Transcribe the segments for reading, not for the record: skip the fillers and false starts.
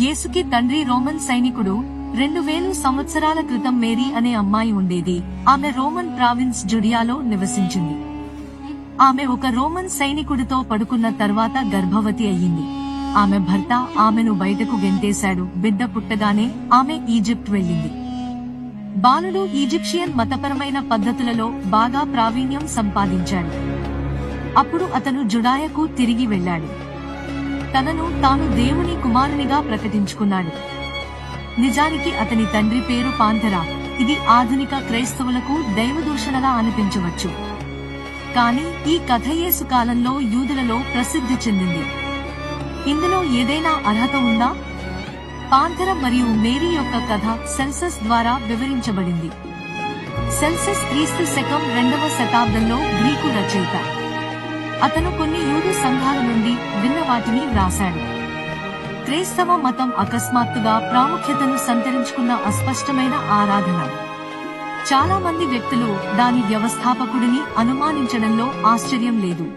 యేసుకి తండ్రి రోమన్ సైనికుడు. 2000 సంవత్సరాల క్రితం మేరీ అనే అమ్మాయి ఉండేది. ఆమె రోమన్ ప్రావిన్స్ జుడియాలో నివసించింది. ఆమె ఒక రోమన్ సైనికుడితో పడుకున్న తర్వాత గర్భవతి అయ్యింది. ఆమె భర్త ఆమెను బయటకు గెంటేశాడు. బిడ్డ పుట్టగానే ఆమె ఈజిప్ట్ వెళ్ళింది. బాలుడు ఈజిప్షియన్ మతపరమైన పద్ధతులలో బాగా ప్రావీణ్యం సంపాదించాడు. అప్పుడు అతను జుడాయకు తిరిగి వెళ్ళాడు. తనను తాను దేవుని కుమారునిగా ప్రకటించుకున్నాడు. నిజానికి అతని తండ్రి పేరు పాంథెరా. ఇది ఆధునిక క్రైస్తవులకు దైవదూషణలా అనిపించవచ్చు. కానీ ఈ కథ యేసు కాలంలో యూదులలో ప్రసిద్ధి చెందింది. ఇందులో ఏదైనా అర్హత ఉందా? పాంథెరా మరియు మేరీ యొక్క కథ సెల్సస్ ద్వారా వివరించబడింది. సెల్సస్ క్రీస్తు శకం 2వ శతాబ్దంలో గ్రీకు రచయిత. అతను కొన్ని యూదు సంఘాల నుండి విన్న వాటిని వ్రాశాడు. క్రైస్తవ మతం అకస్మాత్తుగా ప్రాముఖ్యతను సంతరించుకున్న అస్పష్టమైన ఆరాధన. చాలా మంది వ్యక్తులు దాని వ్యవస్థాపకుడిని అనుమానించడంలో ఆశ్చర్యం లేదు.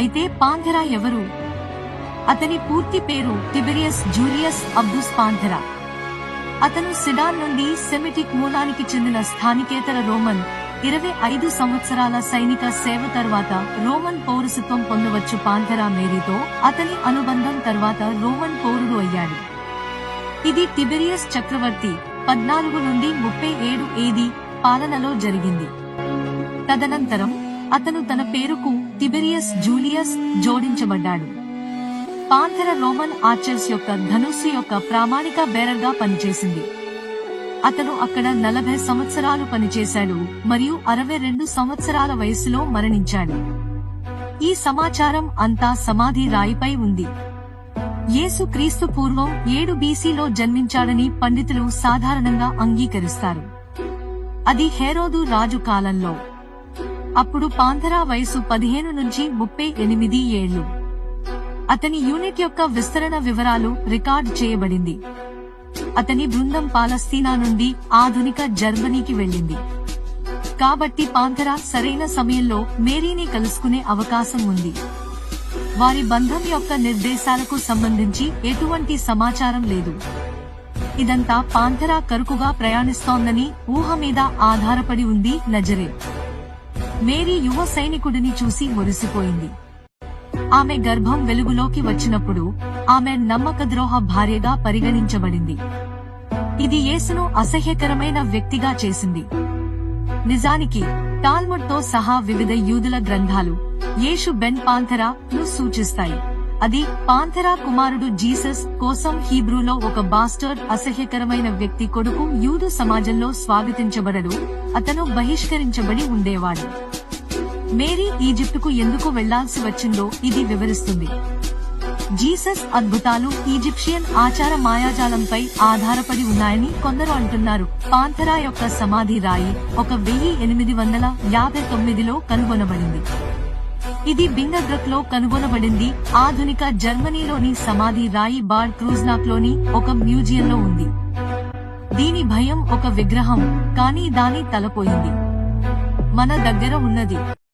అయితే పాంథెరా ఎవరు? అతని పూర్తి పేరు తిబెరియస్ జూలియస్ అబ్దుస్ పాంథెరా. అతను సిడాన్ నుండి సెమిటిక్ మూలానికి చెందిన స్థానికేతర రోమన్. 25 సంవత్సరాల సైనిక సేవ తర్వాత రోమన్ పౌరసత్వం పొందవచ్చు. పాంథెరా మేరీతో అతని అనుబంధం తర్వాత రోమన్ పౌరుడు అయ్యాడు. ఇది తిబెరియస్ చక్రవర్తి 14 నుండి 37 ఏడీ పాలనలో జరిగింది. తదనంతరం అతను తన పేరుకు Tiberius Julius జోడించబడ్డాడు. Panthera Roman Archer's యొక్క ధనుస్సు యొక్క ప్రామాణిక బేరర్గా పనిచేసింది. అతను అక్కడ 40 సంవత్సరాలు పనిచేశాడు మరియు 62 సంవత్సరాల వయస్సులో మరణించాడు. ఈ సమాచారం అంతా సమాధి రాయిపై ఉంది. యేసు క్రీస్తు పూర్వం 7 BCలో జన్మించాడని పండితులు సాధారణంగా అంగీకరిస్తారు. అది హేరోదు రాజు కాలంలో. అప్పుడు పాంథెరా వయసు 15 నుంచి 38 ఏళ్లు. అతని యూనిట్ యొక్క విస్తరణ వివరాలు రికార్డ్ చేయబడింది. అతని బృందం పాలస్తీనా నుండి ఆధునిక జర్మనీకి వెళ్ళింది. కాబట్టి పాంథెరా సరైన సమయంలో మేరీని కలుసుకునే అవకాశం ఉంది. వారి బంధం యొక్క నిర్దేశాలకు సంబంధించి ఎటువంటి సమాచారం లేదు. ఇదంతా పాంథెరా కరుకుగా ప్రయాణిస్తోందని ఊహ మీద ఆధారపడి ఉంది. నజరే మేరీ యువ సైనికుడిని చూసి మురిసిపోయింది. ఆమె గర్భం వెలుగులోకి వచ్చినప్పుడు ఆమె నమ్మకద్రోహ భార్యగా పరిగణించబడింది. ఇది యేసును అసహ్యకరమైన వ్యక్తిగా చేసింది. నిజానికి టాల్ముడ్ తో సహా వివిధ యూదుల గ్రంథాలు యేసు బెన్ పాంథెరా ను సూచిస్తాయి. అది పాంథెరా కుమారుడు జీసస్ కోసం హీబ్రూలో ఒక బాస్టర్డ్ అసహ్యకరమైన వ్యక్తి కొడుకు. యూదు సమాజంలో స్వాగతించబడడు. అతను బహిష్కరించబడి ఉండేవాడు. మేరీ ఈజిప్టుకు ఎందుకు వెళ్లాల్సి వచ్చిందో ఇది వివరిస్తుంది. జీసస్ అద్భుతాలు ఈజిప్షియన్ ఆచార మాయాజాలంపై ఆధారపడి ఉన్నాయని కొందరు అంటున్నారు. పాంథెరా యొక్క సమాధి రాయి 1859లో కనుగొనబడింది. ఇది బింగర్గ్రక్ లో కనుగొనబడింది. ఆధునిక జర్మనీలోని సమాధి రాయి బాడ్ క్రూజ్నాక్లోని ఒక మ్యూజియంలో ఉంది. దీని భయం ఒక విగ్రహం, కానీ దాని తలపోయింది. మన దగ్గర ఉన్నది